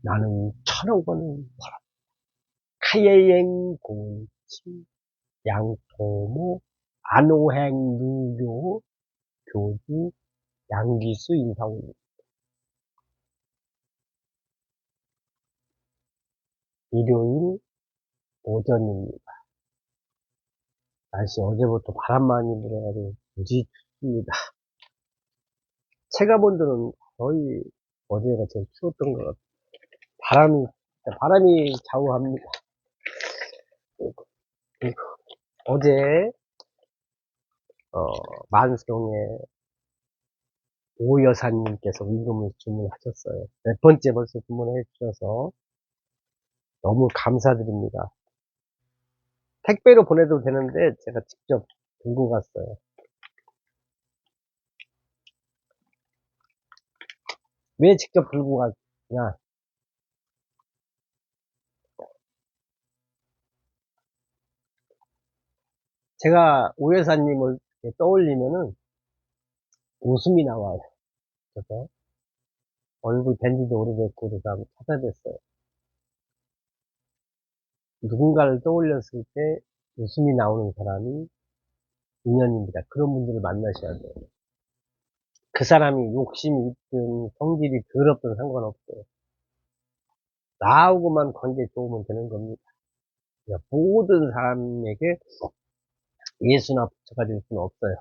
나는 1,000억 원을 벌었다. 카예행 공치 양토모 안호행 누교 교주 양기수 인사올림. 일요일 오전입니다. 날씨 어제부터 바람 많이 불어가지고 무지 춥습니다. 체감온도는 거의 어제가 제일 추웠던 것 같아요. 바람이 좌우합니다. 어제 만성의 오 여사님께서 임금을 주문하셨어요. 몇 번째 벌써 주문해 주셔서 너무 감사드립니다. 택배로 보내도 되는데 제가 직접 들고 갔어요. 왜 직접 들고 갔냐? 제가 오 여사님을 떠올리면은 웃음이 나와요. 그래서 얼굴 뵌 지도 오래됐고 그래서 한번 찾아뵀어요. 누군가를 떠올렸을 때 웃음이 나오는 사람이 인연입니다. 그런 분들을 만나셔야 돼요. 그 사람이 욕심이 있든 성질이 더럽든 상관없어요. 나하고만 관계 좋으면 되는 겁니다. 그러니까 모든 사람에게 예수나 부처가 될 수는 없어요.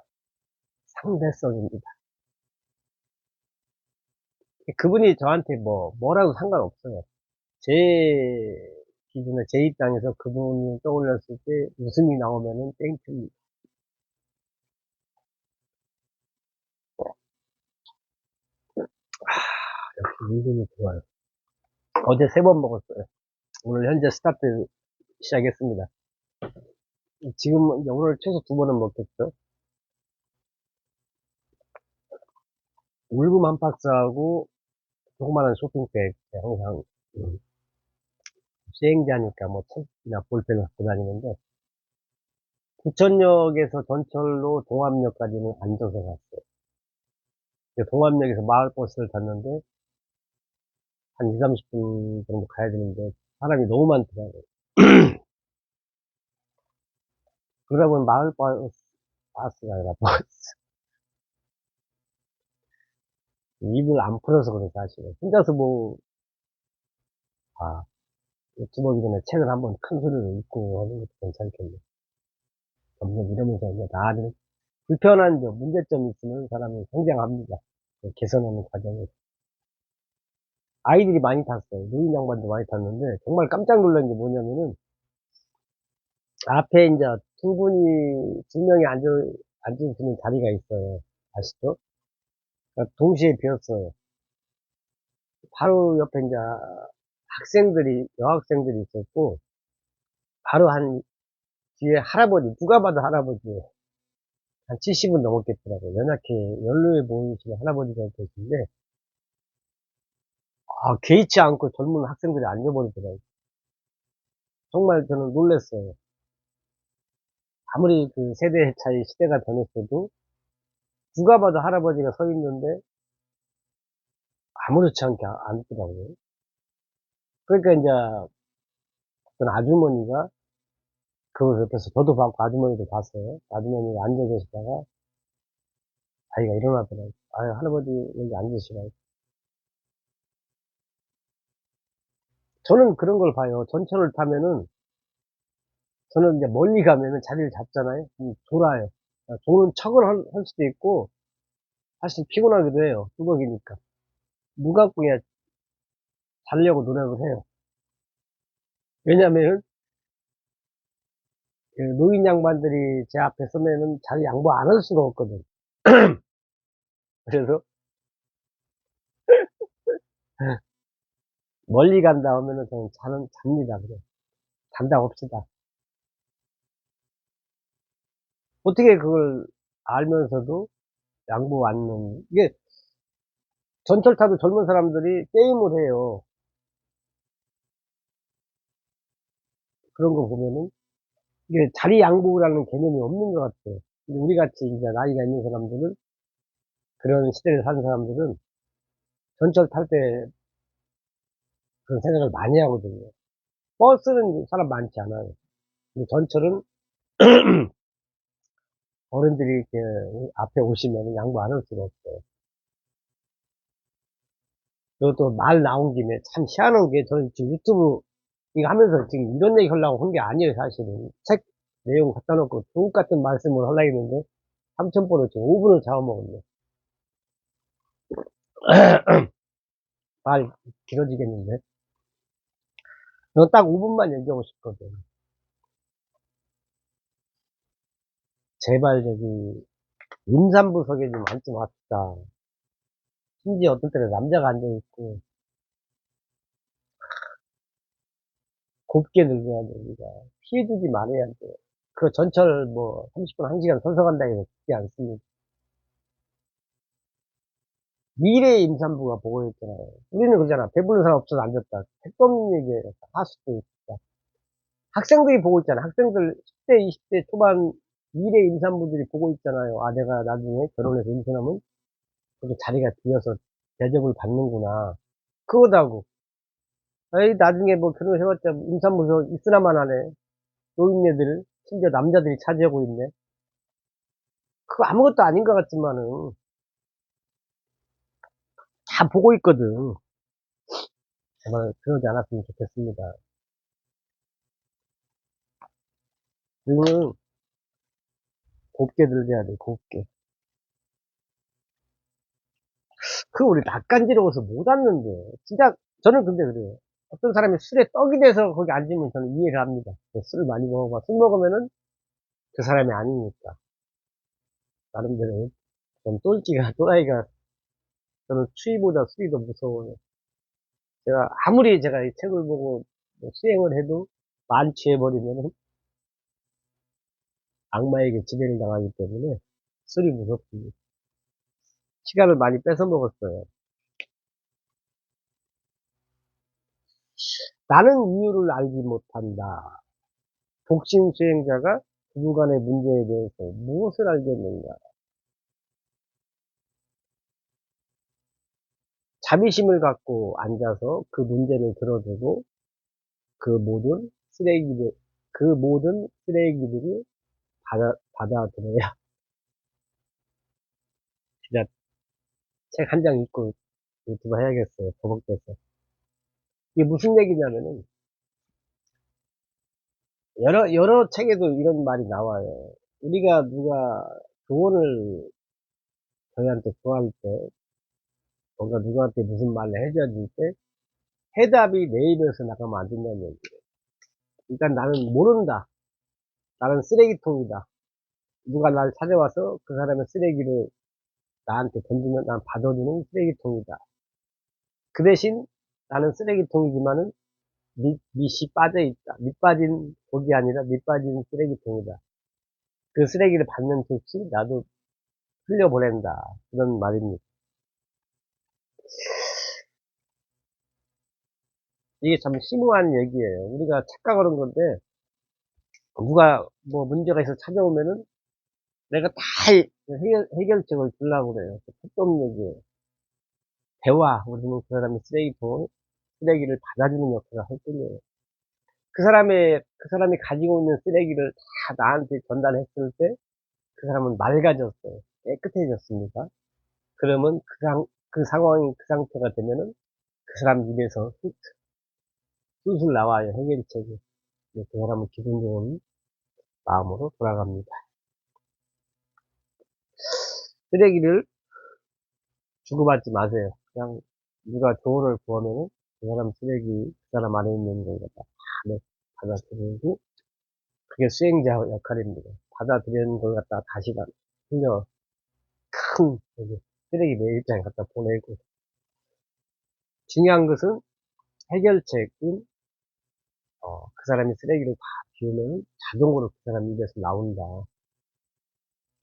상대성입니다. 그분이 저한테 뭐라도 상관없어요. 제 기준에 제 입장에서 그분을 떠올렸을 때 웃음이 나오면은 땡큐입니다. 역시 은근히 좋아요. 어제 3번 먹었어요. 오늘 현재 스타트 시작했습니다. 지금 이제 오늘 최소 2번은 먹겠죠. 울금 한 박스하고 조그마한 쇼핑백 항상 음, 시행자니까 뭐 책이나 볼펜을 갖고 다니는데 부천역에서 전철로 동암역까지는 앉아서 갔어요. 동암역에서 마을버스를 탔는데 한 2, 30분 정도 가야 되는데 사람이 너무 많더라고요. 그러다 보면 마을버스가 아니라 버스. 입을 안 풀어서 그래 사실은. 혼자서 아, 유튜버기 전에 책을 한번 큰 소리로 읽고 하는 것도 괜찮겠네. 점점 이러면서 이제 나를 불편한 점, 문제점이 있으면 사람이 성장합니다. 그 개선하는 과정에서. 아이들이 많이 탔어요. 노인 양반도 많이 탔는데 정말 깜짝 놀란 게 뭐냐면은 앞에 이제 두 명이 앉으시는 자리가 있어요. 아시죠? 그러니까 동시에 비었어요. 바로 옆에 이제 여학생들이 있었고, 바로 한 뒤에 할아버지, 누가 봐도 할아버지예요. 한 70은 넘었겠더라고요. 연약해, 연로해 보이시는 할아버지가 계신데, 개의치 않고 젊은 학생들이 앉아버리더라고요. 정말 저는 놀랐어요. 아무리 그 세대 차이 시대가 변했어도, 누가 봐도 할아버지가 서 있는데, 아무렇지 않게 앉더라고요. 그러니까 이제, 어떤 아주머니가, 그 옆에서 저도 봤고, 아주머니도 봤어요. 아주머니가 앉아 계시다가, 자기가 일어나더라고요. 아유, 할아버지 여기 앉으시라고. 저는 그런 걸 봐요. 전철을 타면은, 저는 이제 멀리 가면은 자리를 잡잖아요. 돌아요. 도는 척을 할 수도 있고, 사실 피곤하기도 해요. 뚜벅이니까. 눈 감고 그냥 자려고 노력을 해요. 왜냐면은, 그 노인 양반들이 제 앞에 서면은 자리 양보 안 할 수가 없거든. 그래서, 멀리 간다 하면은 저는 잡니다. 그래. 잔다고 합시다. 어떻게 그걸 알면서도 양보 않는, 이게 전철 타도 젊은 사람들이 게임을 해요. 그런 거 보면은, 이게 자리 양보라는 개념이 없는 것 같아요. 근데 우리 같이 이제 나이가 있는 사람들은, 그런 시대를 사는 사람들은 전철 탈 때 그런 생각을 많이 하거든요. 버스는 사람 많지 않아요. 근데 전철은 어른들이 이렇게 앞에 오시면 양보 안 할 수가 없어요. 그리고 또 말 나온 김에 참 희한한 게 저는 지금 유튜브 이거 하면서 지금 이런 얘기 하려고 한 게 아니에요, 사실은. 책 내용 갖다 놓고 주옥 같은 말씀을 하려고 했는데 3,000번을 지금 5분을 잡아먹었네. 말 길어지겠는데. 너 딱 5분만 얘기하고 싶거든. 제발 저기 임산부석에 좀 앉지 맙시다. 심지어 어떤 때는 남자가 앉아있고 곱게 늙어야 돼, 우리가. 피해주지 말아야 돼. 그 전철 뭐 30분, 1시간 서서 간다 해서 쉽지 않습니다. 미래의 임산부가 보고 있잖아요. 우리는 그러잖아. 배부른 사람 없어서 앉았다. 택도 없는 얘기예요. 하수도 있다. 학생들이 보고 있잖아. 학생들 10대, 20대 초반 미래 임산부들이 보고 있잖아요. 아, 내가 나중에 결혼해서 임신하면 그렇게 자리가 비어서 대접을 받는구나. 그거다고. 에이, 나중에 뭐 결혼해봤자 임산부서 있으나만 하네. 노인네들, 심지어 남자들이 차지하고 있네. 그거 아무것도 아닌 것 같지만은 다 보고 있거든. 정말 그러지 않았으면 좋겠습니다. 우리는 곱게 들려야 돼, 곱게. 그 우리 낯간지러워서 못 앉는데. 진짜, 저는 근데 그래요. 어떤 사람이 술에 떡이 돼서 거기 앉으면 저는 이해를 합니다. 술 많이 먹어봐. 술 먹으면은 그 사람이 아니니까. 나름대로 좀 똘끼가, 또라이가, 저는 추위보다 술이 더 무서워요. 제가, 아무리 제가 이 책을 보고 뭐 수행을 해도 만취해버리면은 악마에게 지배를 당하기 때문에 술이 무섭습니다. 시간을 많이 뺏어 먹었어요. 나는 이유를 알지 못한다. 복신 수행자가 부부간의 문제에 대해서 무엇을 알겠는가? 자비심을 갖고 앉아서 그 문제를 들어주고 그 모든 쓰레기들, 그 모든 쓰레기들이 받아들여야 진짜 책 한 장 읽고 유튜브 해야겠어요. 버벅대서. 이게 무슨 얘기냐면은 여러 책에도 이런 말이 나와요. 우리가 누가 조언을 저희한테 구할 때 뭔가 누구한테 무슨 말을 해줘야 될 때 해답이 내 입에서 나가면 안 된다는 얘기예요. 일단 나는 모른다. 나는 쓰레기통이다. 누가 날 찾아와서 그 사람의 쓰레기를 나한테 던지면 난 받아주는 쓰레기통이다. 그 대신 나는 쓰레기통이지만은 밑이 빠져있다. 밑 빠진 독이 아니라 밑 빠진 쓰레기통이다. 그 쓰레기를 받는 즉시 나도 흘려보낸다. 그런 말입니다. 이게 참 심오한 얘기예요. 우리가 착각하는 건데 누가 뭐 문제가 있어 찾아오면은 내가 다 해결책을 주려고 그래요. 택도 없는 얘기예요. 대화. 우리는 그 사람의 쓰레기를 받아주는 역할을 할 뿐이에요. 그 사람이 가지고 있는 쓰레기를 다 나한테 전달했을 때, 그 사람은 맑아졌어요. 깨끗해졌습니다. 그러면 그 상황이 그 상태가 되면은 그 사람 입에서 술술 나와요. 해결책이. 그 사람은 기분 좋은 마음으로 돌아갑니다. 쓰레기를 주고받지 마세요. 그냥 누가 조언을 구하면은 그 사람 쓰레기, 그 사람 안에 있는 걸 갖다 다 받아들이고, 그게 수행자 역할입니다. 받아들이는 걸 갖다 다시 흘려 큰 여기 쓰레기 매일장에 갖다 보내고. 중요한 것은 해결책은 그 사람이 쓰레기를 다 비우면 자동으로 그 사람 입에서 나온다.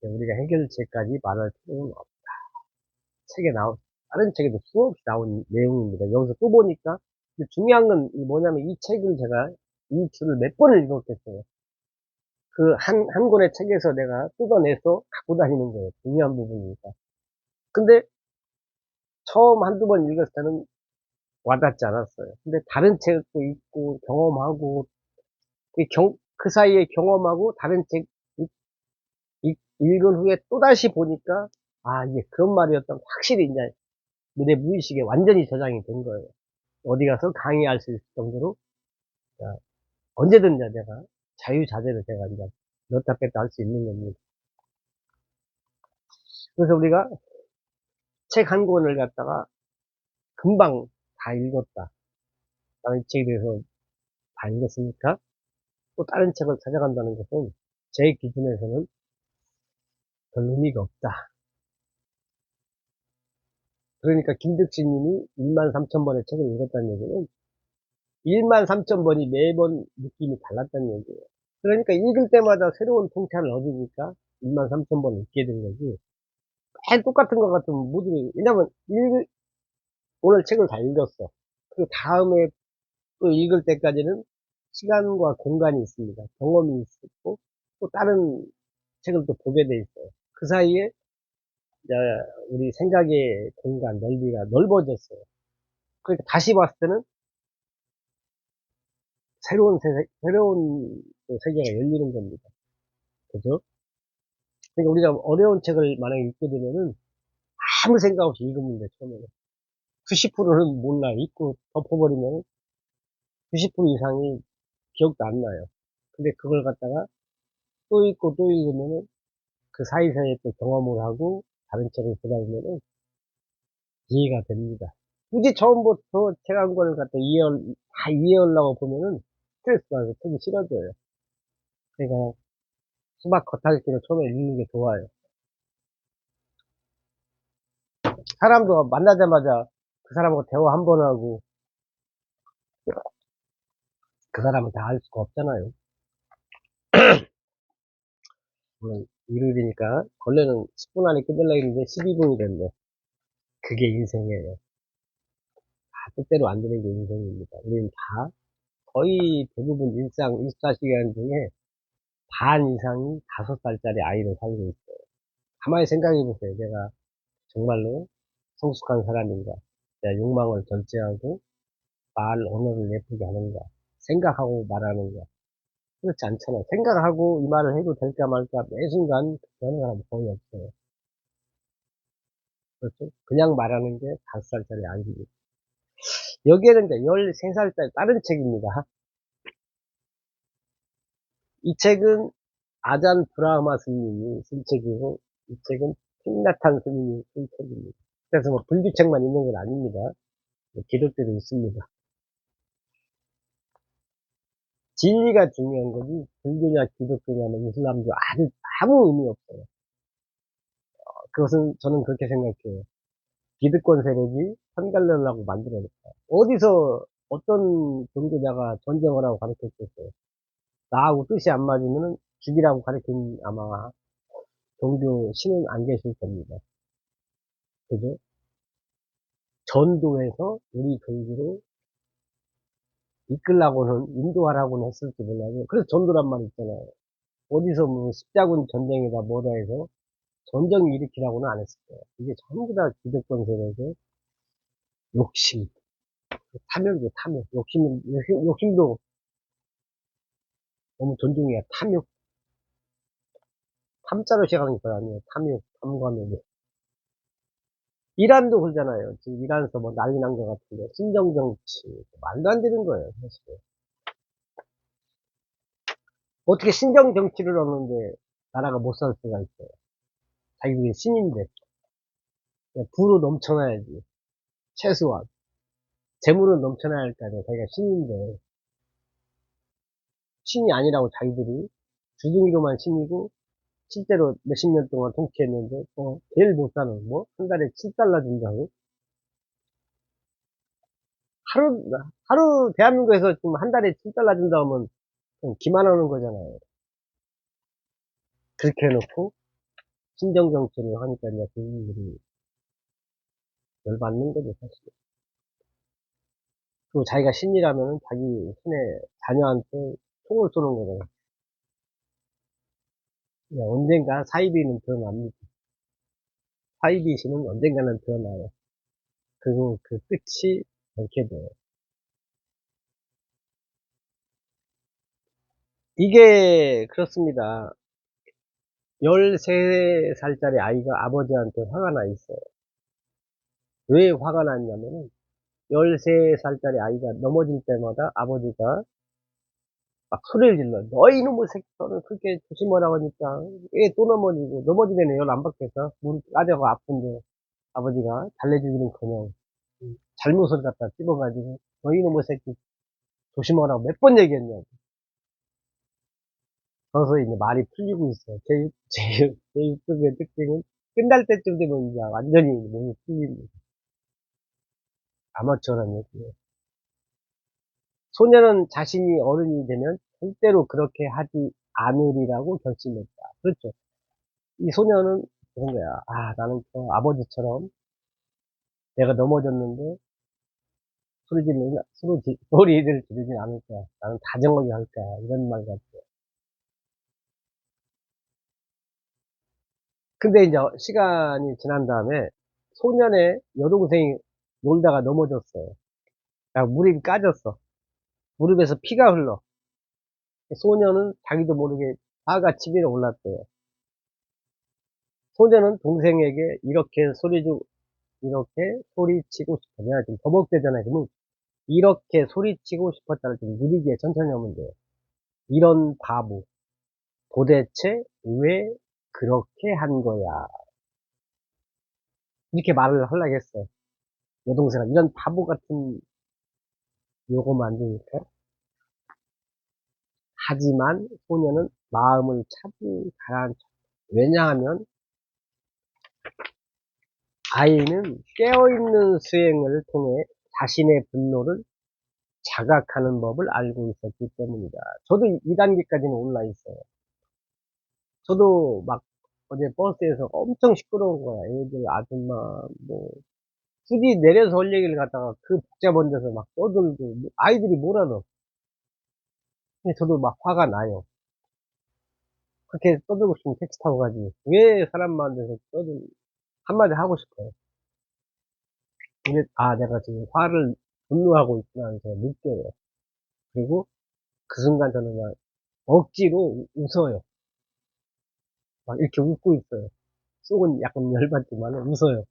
우리가 해결책까지 말할 필요는 없다. 책에 다른 책에도 수없이 나온 내용입니다. 여기서 또 보니까 중요한 건 뭐냐면 이 책을 제가 이 줄을 몇 번을 읽었겠어요. 그 한 권의 책에서 내가 뜯어내서 갖고 다니는 거예요. 중요한 부분이니까. 근데 처음 한두 번 읽었을 때는 와닿지 않았어요. 근데 다른 책도 읽고 경험하고 그 사이에 경험하고 다른 책 읽은 후에 또다시 보니까 아 이게 그런 말이었던 확실히 이제 내 무의식에 완전히 저장이 된 거예요. 어디 가서 강의할 수 있을 정도로 자, 언제든 이제 내가 자유자재로 제가 이제 넣다 뺐다 할 수 있는 겁니다. 그래서 우리가 책 한 권을 갖다가 금방 다 읽었다. 나는 이 책에 대해서 다 읽었으니까 또 다른 책을 찾아간다는 것은 제 기준에서는 별 의미가 없다. 그러니까 김득신 님이 13,000번의 책을 읽었다는 얘기는 13,000번이 매번 느낌이 달랐다는 얘기예요. 그러니까 읽을 때마다 새로운 통찰을 얻으니까 13,000번 읽게 된 거지. 맨 똑같은 것 같으면 못 읽어요. 왜냐면 오늘 책을 다 읽었어. 그 다음에 또 읽을 때까지는 시간과 공간이 있습니다. 경험이 있고 또 다른 책을 또 보게 돼 있어요. 그 사이에 이제 우리 생각의 공간, 넓이가 넓어졌어요. 그러니까 다시 봤을 때는 새로운 또 세계가 열리는 겁니다. 그죠? 그러니까 우리가 어려운 책을 만약에 읽게 되면은 아무 생각 없이 읽으면 돼, 처음에는. 90%는 몰라. 읽고 덮어버리면 90% 이상이 기억도 안 나요. 근데 그걸 갖다가 또 읽고 또 읽으면은 그 사이사이에 또 경험을 하고 다른 책을 보다 보면은 이해가 됩니다. 굳이 처음부터 책 한 권을 갖다 다 이해하려고 보면은 스트레스 받아서 책이 싫어져요. 그러니까 수박 겉핥기로 처음에 읽는 게 좋아요. 사람도 만나자마자 그 사람하고 대화 한 번 하고 그 사람은 다 알 수가 없잖아요. 오늘 일요일이니까 원래는 10분 안에 끝내려고 했는데 12분이 됐네. 그게 인생이에요. 다 뜻대로 안 되는 게 인생입니다. 우리는 다 거의 대부분 일상 24시간 중에 반 이상이 5살짜리 아이로 살고 있어요. 가만히 생각해 보세요. 내가 정말로 성숙한 사람인가? 내가 욕망을 절제하고 말, 언어를 예쁘게 하는가? 생각하고 말하는가? 그렇지 않잖아. 생각하고 이 말을 해도 될까 말까 매 순간 그런 사람 거의 없어요. 그렇죠? 그냥 말하는 게 5살짜리 아이입니다. 여기에는 이제 13살짜리 다른 책입니다. 이 책은 아잔 브라흐마 스님이 쓴 책이고, 이 책은 틴나탄 스님이 쓴 책입니다. 그래서 뭐 불교책만 있는 건 아닙니다. 기독교도 있습니다. 진리가 중요한 거지, 불교냐 기독교냐 뭐 이슬람교 아무 의미 없어요. 그것은 저는 그렇게 생각해요. 기득권 세력이 선갈려라고 만들어냈다. 어디서 어떤 종교자가 전쟁을 하고 가르쳤겠어요. 나하고 뜻이 안 맞으면 죽이라고 가르친 아마 종교 신은 안 계실 겁니다. 그죠? 전도해서 우리 종교로 이끌라고는, 인도하라고는 했을지 몰라요. 그래서 전도란 말이 있잖아요. 어디서 뭐 십자군 전쟁이다 뭐다 해서 전쟁 일으키라고는 안 했을 거예요. 이게 전부 다 기득권 세력의 욕심, 탐욕이에요, 탐욕. 욕심도 너무 존중해야 탐욕. 탐자로 시작하는 거 아니에요. 탐욕, 탐관욕. 이란도 그러잖아요. 지금 이란에서 뭐 난리 난 것 같은데, 신정정치. 말도 안 되는 거예요, 사실. 어떻게 신정정치를 하는데 나라가 못 살 수가 있어요. 자기들이 신인데. 그냥 부로 넘쳐나야지. 최소한. 재물은 넘쳐나야 할 거 아니에요. 자기가 신인데. 신이 아니라고 자기들이 주둥이로만 신이고, 실제로 몇십 년 동안 통치했는데, 제일 못 사는, 뭐, 한 달에 7달러 준다고? 하루, 대한민국에서 지금 한 달에 7달러 준다 하면 기만하는 거잖아요. 그렇게 해놓고 신정정치를 하니까 이제 국민들이 열받는 거죠, 사실. 그리고 자기가 신이라면 자기 신의 자녀한테 총을 쏘는 거잖아요. 언젠가 사이비는 드러납니다. 사이비 신은 언젠가는 드러나요. 그리고 그 끝이 그렇게 돼요. 이게 그렇습니다. 13살짜리 아이가 아버지한테 화가 나 있어요. 왜 화가 났냐면은 13살짜리 아이가 넘어질 때마다 아버지가 막 소리를 질러요. "너 이놈의 새끼 너는 그렇게 조심하라고 하니까 왜 또 넘어지고." 넘어지면 열 안 받겠어. 무릎 까져가 아픈데 아버지가 달래주기는커녕 잘못을 갖다 집어 가지고 "너 이놈의 새끼 조심하라고 몇 번 얘기했냐고." 서서히 이제 말이 풀리고 있어요. 제 유튜브의 특징은 끝날 때쯤 되면 이제 완전히 몸이 풀립니다. 아마추어란 얘기예요. 소녀는 자신이 어른이 되면 절대로 그렇게 하지 않으리라고 결심했다. 그렇죠. 이 소녀는 그런 거야. '아 나는 저 아버지처럼 내가 넘어졌는데 소리를 지르진 않을 거야. 나는 다정하게 할 거야.' 이런 말 같아요. 근데 인제 시간이 지난 다음에 소년의 여동생이 놀다가 넘어졌어요. 무릎이 까졌어. 무릎에서 피가 흘러. 소년은 자기도 모르게 화가 치밀어 올랐대요. 소년은 동생에게 이렇게 소리치고 싶어. 내가 지금 버벅대잖아요. 그러면 이렇게 소리치고 싶었다를 좀 느리게 천천히 하면 돼요. "이런 바보. 도대체 왜 그렇게 한 거야." 이렇게 말을 하려고 했어. 여동생은 "이런 바보 같은 요거 만드니까." 하지만 소녀는 마음을 차분히 가라앉혔다. 왜냐하면 아이는 깨어있는 수행을 통해 자신의 분노를 자각하는 법을 알고 있었기 때문이다. 저도 이 단계까지는 올라 있어요. 저도 막 어제 버스에서 엄청 시끄러운 거야. 애들, 아줌마, 뭐, 굳이 내려서 할 얘기를 갖다가 그 복잡한 데서 막 떠들고, 아이들이 뭘 알아. 근데 저도 막 화가 나요. 그렇게 떠들고 싶으면 택시 타고 가지. 왜 사람 많은 데서 한마디 하고 싶어요. 근데, 아, 내가 지금 분노하고 있구나, 하는 제가 느껴요. 그리고 그 순간 저는 막 억지로 웃어요. 막 이렇게 웃고 있어요. 속은 약간 열받지만 웃어요.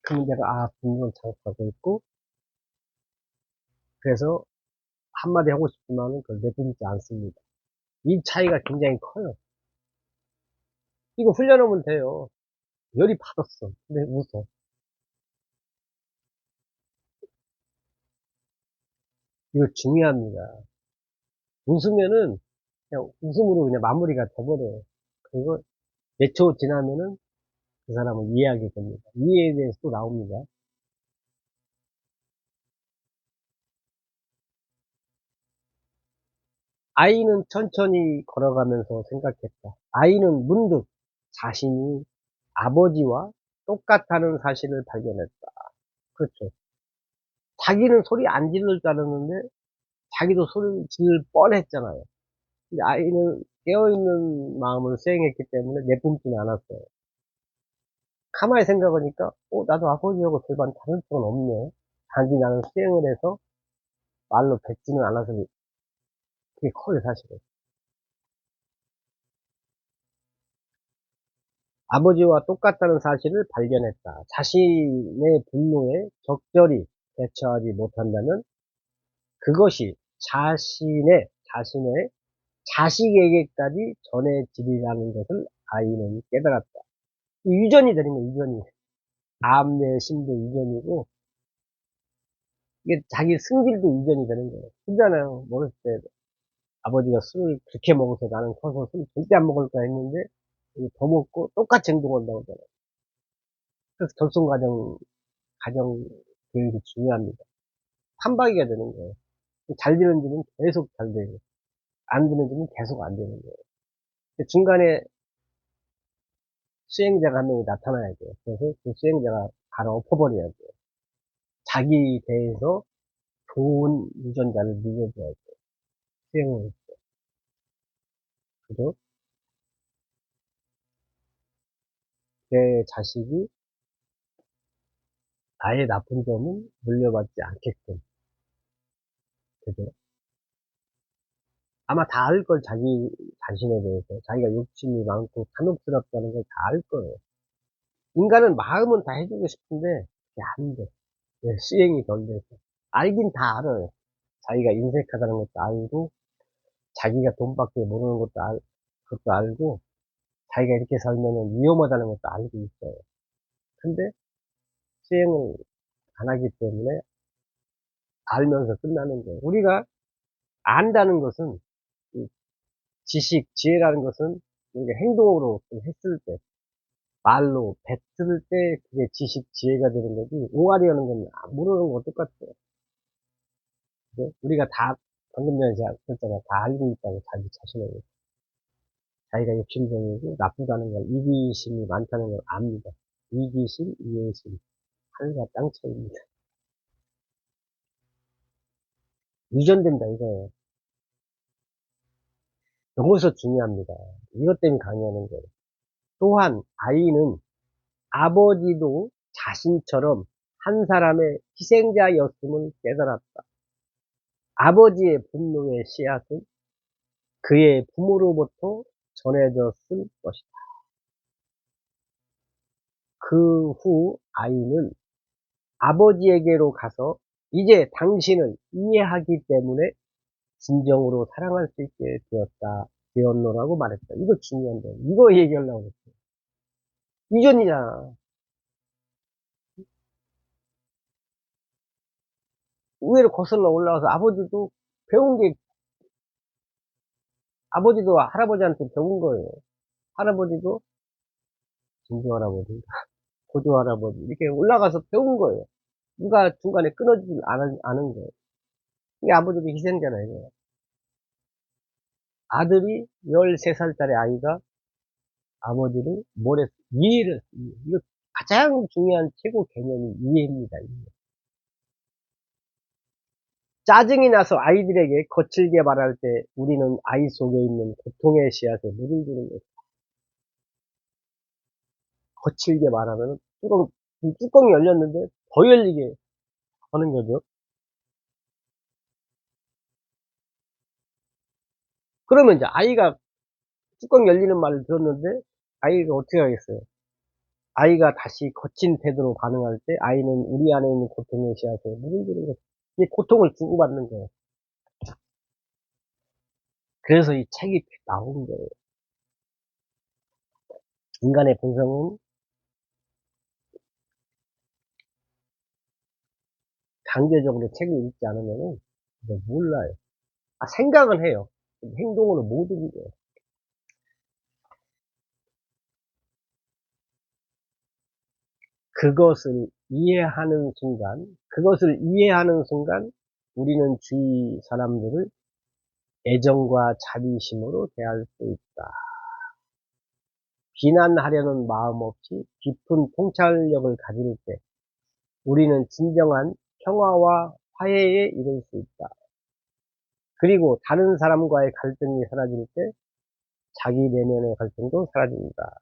그러면 내가, 아, 분노를 자극하고 있고, 그래서 한마디 하고 싶지만은 그걸 내뿜지 않습니다. 이 차이가 굉장히 커요. 이거 훈련하면 돼요. 열이 받았어. 근데 웃어. 이거 중요합니다. 웃으면은 그냥 웃음으로 그냥 마무리가 돼버려요. 그리고 몇 초 지나면은 그 사람을 이해하게 됩니다. 이해에 대해서 또 나옵니다. 아이는 천천히 걸어가면서 생각했다. 아이는 문득 자신이 아버지와 똑같다는 사실을 발견했다. 그렇죠. 자기는 소리 안 지를 줄 알았는데 자기도 소리를 지를 뻔했잖아요. 근데 아이는 깨어있는 마음으로 수행했기 때문에 내뿜지는 않았어요. 가만히 생각하니까 나도 아버지하고 별반 다를 건 없네. 단지 나는 수행을 해서 말로 뱉지는 않아서 그게 커요, 사실은. 아버지와 똑같다는 사실을 발견했다. 자신의 분노에 적절히 대처하지 못한다면 그것이 자신의 자식에게까지 전해지리라는 것을 아이는 깨달았다. 유전이 되는 거예요, 유전이. 암내심도 유전이고, 이게 자기 승질도 유전이 되는 거예요. 그러잖아요. 어렸을 때 아버지가 술을 그렇게 먹어서 나는 커서 술 절대 안 먹을 거야 했는데, 더 먹고 똑같이 행동한다고 하잖아요. 그래서 가정 교육이 중요합니다. 판박이가 되는 거예요. 잘 되는 집은 계속 잘 되고, 안 되는 집은 계속 안 되는 거예요. 중간에 수행자가 한 명이 나타나야 돼요. 그래서 그 수행자가 갈아엎어버려야 돼요. 자기 대해서 좋은 유전자를 물려줘야 돼요. 수행을. 그죠? 내 자식이 나의 나쁜 점은 물려받지 않게끔. 그죠? 아마 다 알 걸, 자기 자신에 대해서. 자기가 욕심이 많고 탐욕스럽다는 걸 다 알 거예요. 인간은 마음은 다 해주고 싶은데, 그게 안 돼. 왜? 수행이 덜 돼서. 알긴 다 알아요. 자기가 인색하다는 것도 알고, 자기가 돈밖에 모르는 것도 알고, 자기가 이렇게 살면은 위험하다는 것도 알고 있어요. 근데 수행을 안 하기 때문에 알면서 끝나는 거예요. 우리가 안다는 것은, 이 지식, 지혜라는 것은 우리가 행동으로 좀 했을 때, 말로 뱉을 때 그게 지식, 지혜가 되는 거지, 옹알이 하는 건 모르는 거 똑같아요. 그죠? 우리가 다, 방금 전에 제가 그랬잖아요. 다 알고 있다고, 자기 자신을. 자기가 욕심쟁이고 나쁘다는 걸, 이기심이 많다는 걸 압니다. 이기심, 이해심. 하늘과 땅 차이입니다. 유전된다 이거예요. 너무서 중요합니다. 이것 때문에 강의하는 거예요. 또한 아이는 아버지도 자신처럼 한 사람의 희생자였음을 깨달았다. 아버지의 분노의 씨앗은 그의 부모로부터 전해졌을 것이다. 그 후 아이는 아버지에게로 가서 이제 당신을 이해하기 때문에 진정으로 사랑할 수 있게 되었노라고 말했다. 이거 중요한데. 이거 얘기하려고 그랬어요. 유전이잖아. 위로 거슬러 올라가서 배운 게, 아버지도 할아버지한테 배운 거예요. 할아버지도 진조 할아버지, 고조 할아버지, 이렇게 올라가서 배운 거예요. 누가 중간에 끊어지지 않은 거예요. 이게 아버지도 희생자잖아요. 이거. 아들이 13살짜리 아이가 아버지를 뭘 했어? 이해를 했어. 이거 가장 중요한 최고 개념이 이해입니다. 이해. 짜증이 나서 아이들에게 거칠게 말할 때 우리는 아이 속에 있는 고통의 씨앗에 물을 주는 거죠. 거칠게 말하면 뚜껑이 열렸는데 더 열리게 하는 거죠. 그러면 이제 아이가 뚜껑 열리는 말을 들었는데 아이가 어떻게 하겠어요? 아이가 다시 거친 태도로 반응할 때 아이는 우리 안에 있는 고통의 씨앗에 물을 주는 거죠. 이 고통을 주고받는 거예요. 그래서 이 책이 나온 거예요. 인간의 본성은 강제적으로 책을 읽지 않으면은 이거 몰라요. 생각은 해요. 행동으로 못 옮겨요. 그것을 이해하는 순간 우리는 주위 사람들을 애정과 자비심으로 대할 수 있다. 비난하려는 마음 없이 깊은 통찰력을 가질 때 우리는 진정한 평화와 화해에 이를 수 있다. 그리고 다른 사람과의 갈등이 사라질 때 자기 내면의 갈등도 사라집니다.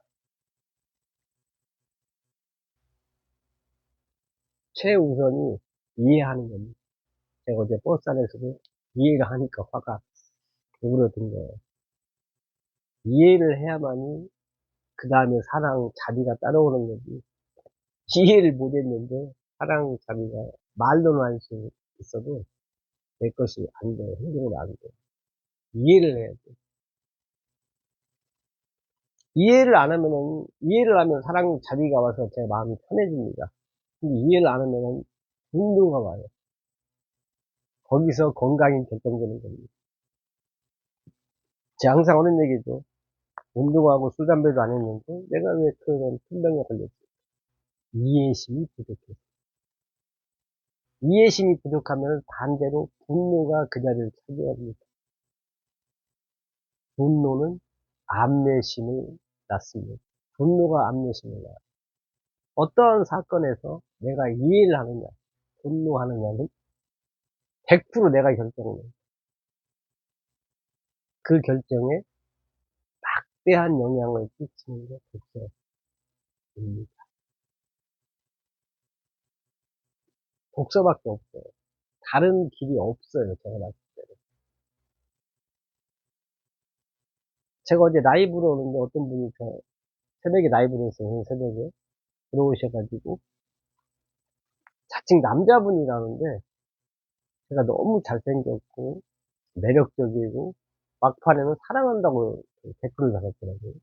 최우선이 이해하는 겁니다. 제가 어제 버스 안에서도 이해가 하니까 화가 오그러든 거예요. 이해를 해야만이 그 다음에 사랑, 자비가 따라오는 거지. 이해를 못했는데 사랑, 자비가 말로는 할 수 있어도 내 것이 안 돼. 행동으로 안 돼. 이해를 해야 돼. 이해를 하면 사랑, 자비가 와서 제 마음이 편해집니다. 근데 이해를 안 하면은 분노가 와요. 거기서 건강이 결정되는 겁니다. 제가 항상 하는 얘기죠. 운동하고 술, 담배도 안 했는데 내가 왜 그런 편병에 걸렸지? 이해심이 부족해. 이해심이 부족하면 반대로 분노가 그 자리를 차지합니다. 분노는 암내심을 낳습니다. 분노가 암내심을 낳아요. 어떠한 사건에서 내가 이해를 하느냐, 분노하느냐는 100% 내가 결정을 해요. 그 결정에 막대한 영향을 끼치는 게 독서입니다. 독서밖에 없어요. 다른 길이 없어요, 제가 봤을 때. 제가 어제 라이브로 오는데 어떤 분이 새벽에 라이브를 했어요, 새벽에. 들어오셔가지고, 자칭 남자분이라는데, 제가 너무 잘생겼고, 매력적이고, 막판에는 사랑한다고 댓글을 달았더라고요.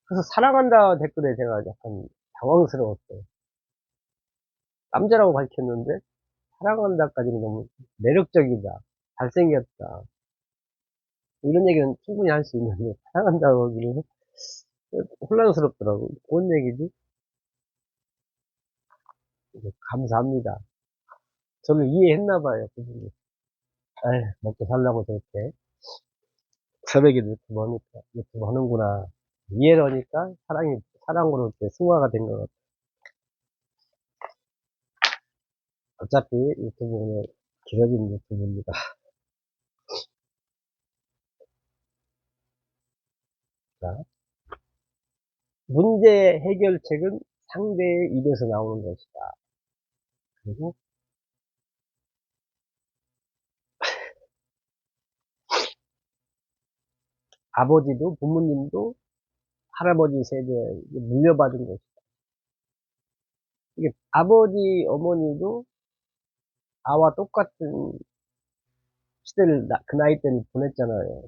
그래서 사랑한다 댓글에 제가 약간 당황스러웠어요. 남자라고 밝혔는데, 사랑한다까지는 너무 매력적이다, 잘생겼다, 이런 얘기는 충분히 할 수 있는데, 사랑한다고 하기는 혼란스럽더라고요. 뭔 얘기지? 감사합니다. 저를 이해했나봐요, 그분이. 에휴, 먹고 살라고 저렇게. 새벽에 유튜브 하는구나. 이해를 하니까 사랑으로 이렇게 승화가 된 것 같아요. 어차피 유튜브는 길어진 유튜브입니다. 자, 문제 해결책은 상대의 입에서 나오는 것이다. 그리고 아버지도 부모님도 할아버지 세대에 물려받은 것이다. 이게 아버지, 어머니도 나와 똑같은 시대를 그 나이 때는 보냈잖아요.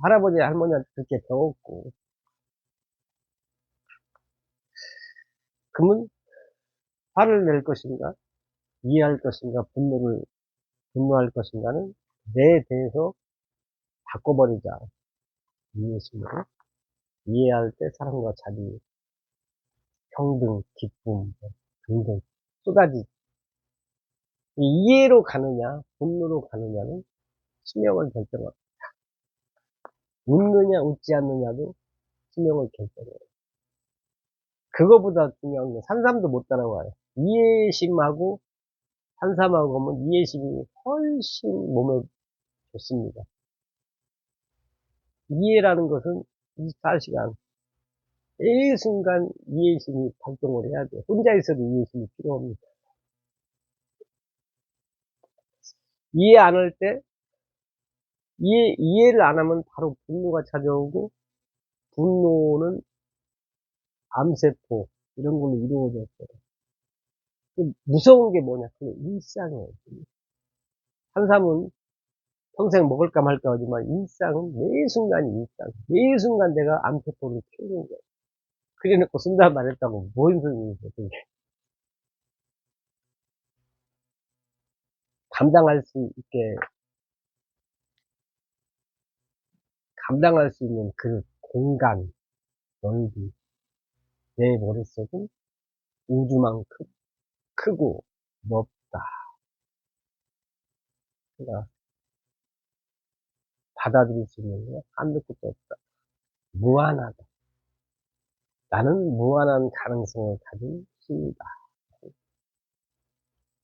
할아버지, 할머니한테 그렇게 배웠고. 그러면 화를 낼 것인가? 이해할 것인가? 분노할 것인가는 내 대해서 바꿔버리자. 이해심으로. 이해할 때 사랑과 자비, 평등, 기쁨 등등 쏟아지. 이해로 가느냐, 분노로 가느냐는 수명을 결정합니다. 웃느냐, 웃지 않느냐도 수명을 결정해요. 그거보다 중요한 게 산삼도 못 따라와요. 이해심하고 산삼하고 하면 이해심이 훨씬 몸에 좋습니다. 이해라는 것은 24시간 매 순간 이해심이 발동을 해야 돼요. 혼자 있어도 이해심이 필요합니다. 이해 안 할 때, 이해를 안 하면 바로 분노가 찾아오고, 분노는 암세포, 이런 걸로 이루어졌어요. 무서운 게 뭐냐? 그게 일상이에요. 산삼은 평생 먹을까 말까 하지만 일상은 매 순간이 일상. 매 순간 내가 암세포를 키우는 거예요. 그래놓고 쓴다 말했다고 뭔 소리예요, 그게. 감당할 수 있게, 감당할 수 있는 그 공간, 넓이, 내 머릿속은 우주만큼 크고 넓다. 그러니까 받아들일 수 있는 게 한도 끝도 없다. 무한하다. 나는 무한한 가능성을 가진 신이다.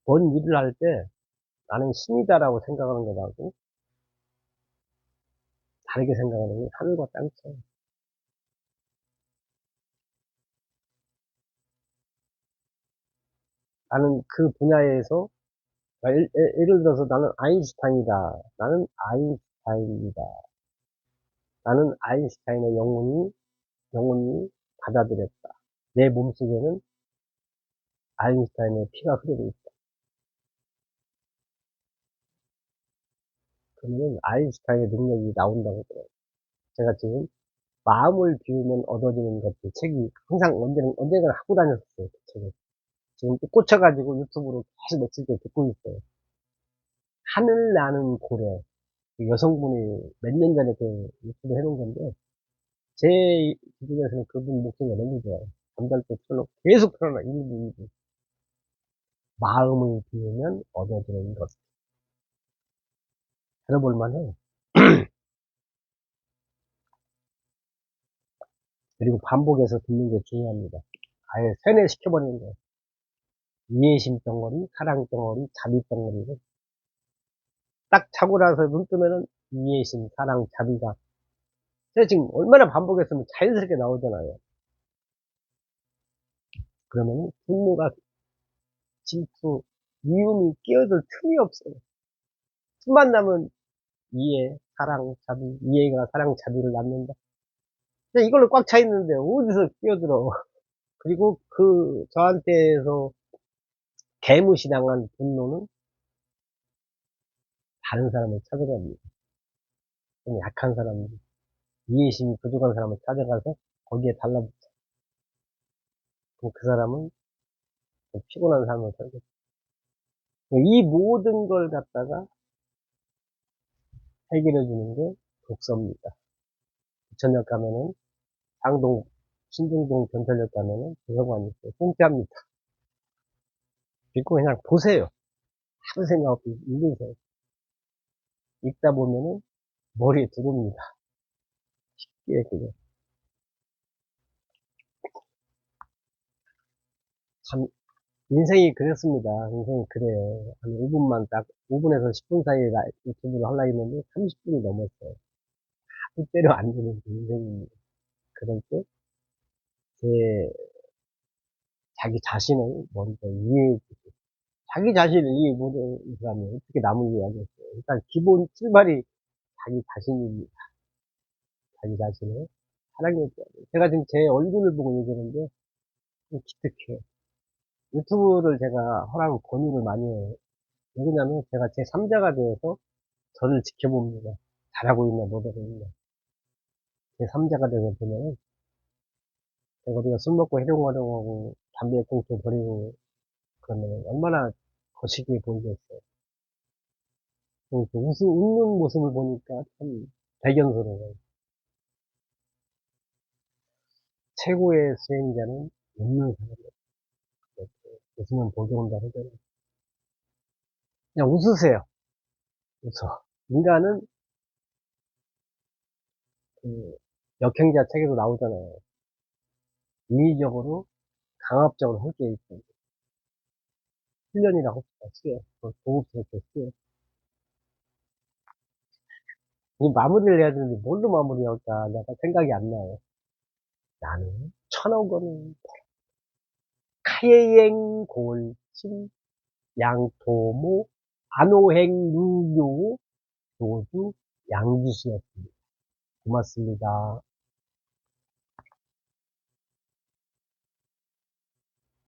뭔 일을 할 때 나는 신이다라고 생각하는 것하고 다르게 생각하는 게 하늘과 땅 차이. 나는 그 분야에서 예를 들어서 나는 아인슈타인이다. 나는 아인슈타인이다. 나는 아인슈타인의 영혼이 받아들였다. 내 몸속에는 아인슈타인의 피가 흐르고 있다. 그러면 아인슈타인의 능력이 나온다고 그래요. 제가 지금 마음을 비우면 얻어지는 것들 책이 항상 언젠가 하고 다녔었어요. 그 책을. 지금 또 꽂혀가지고 유튜브로 계속 며칠째 듣고 있어요. 하늘 나는 고래. 그 여성분이 몇 년 전에 그 유튜브 해놓은 건데, 제 기준에서는 그분 목소리가 너무 좋아요. 잠잘 때 틀어놓고 계속 틀어놔. 1부, 2부. 마음을 비우면 얻어지는 것. 들어볼만 해요. 그리고 반복해서 듣는 게 중요합니다. 아예 세뇌시켜버리는 거예요. 이해심 덩어리, 사랑 덩어리, 자비 덩어리를 딱 자고 나서 눈 뜨면은 이해심, 사랑, 자비가 제가 지금 얼마나 반복했으면 자연스럽게 나오잖아요. 그러면 분노가 질투, 미움이 끼어들 틈이 없어요. 틈만 나면 이해, 사랑, 자비, 이해가 사랑, 자비를 낳는다. 근데 이걸로 꽉 차 있는데 어디서 끼어들어. 그리고 저한테서 개무시당한 분노는 다른 사람을 찾아갑니다. 좀 약한 사람, 이해심이 부족한 사람을 찾아가서 거기에 달라붙어. 그럼 그 사람은 좀 피곤한 삶을 살고. 이 모든 걸 갖다가 해결해 주는 게 독서입니다. 부천역 가면은 상동, 신중동 경찰역 가면은 도서관이 있어요. 공짜입니다. 읽고 그냥 보세요. 아무 생각 없이 읽으세요. 읽다 보면은 머리에 들어옵니다. 예, 그게. 참, 인생이 그랬습니다. 인생이 그래요. 한 5분만 딱, 5분에서 10분 사이에 유튜브를 하려고 했는데 30분이 넘었어요. 때려 앉는 인생입니다. 그럴 때, 제, 자기 자신을 먼저 이해해 주고, 자기 자신을 이해 못하는 사람이 어떻게 남을 이해하겠어요. 일단 기본 출발이 자기 자신입니다. 자기 자신을 사랑해 줘야 돼요. 제가 지금 제 얼굴을 보고 얘기하는데, 좀 기특해요. 유튜브를 제가 허락 권유를 많이 해요. 왜냐면 제가 제 3자가 되어서 저를 지켜봅니다. 잘하고 있나 못하고 있나. 제 3자가 되서 보면은 제가 우리가 술 먹고 해롱하롱하고 담배 꽁초 버리고 그러면 얼마나 거시기해 보이겠어요. 또 웃는 모습을 보니까 참 대견스러워요. 최고의 수행자는 웃는 사람이에요. 웃으면 복이 온다 하잖아요. 그냥 웃으세요. 웃어. 인간은 그 역행자 책에도 나오잖아요. 인위적으로 강압적으로 할 게 있고 훈련이라고 쓰여. 고급스럽게 쓰여. 이 마무리를 해야 되는데 뭘로 마무리할까 내가 생각이 안 나요. 나는 1,000억 원을 카예행 골친 양토모 안호행 루요 노주 양지수였습니다. 고맙습니다.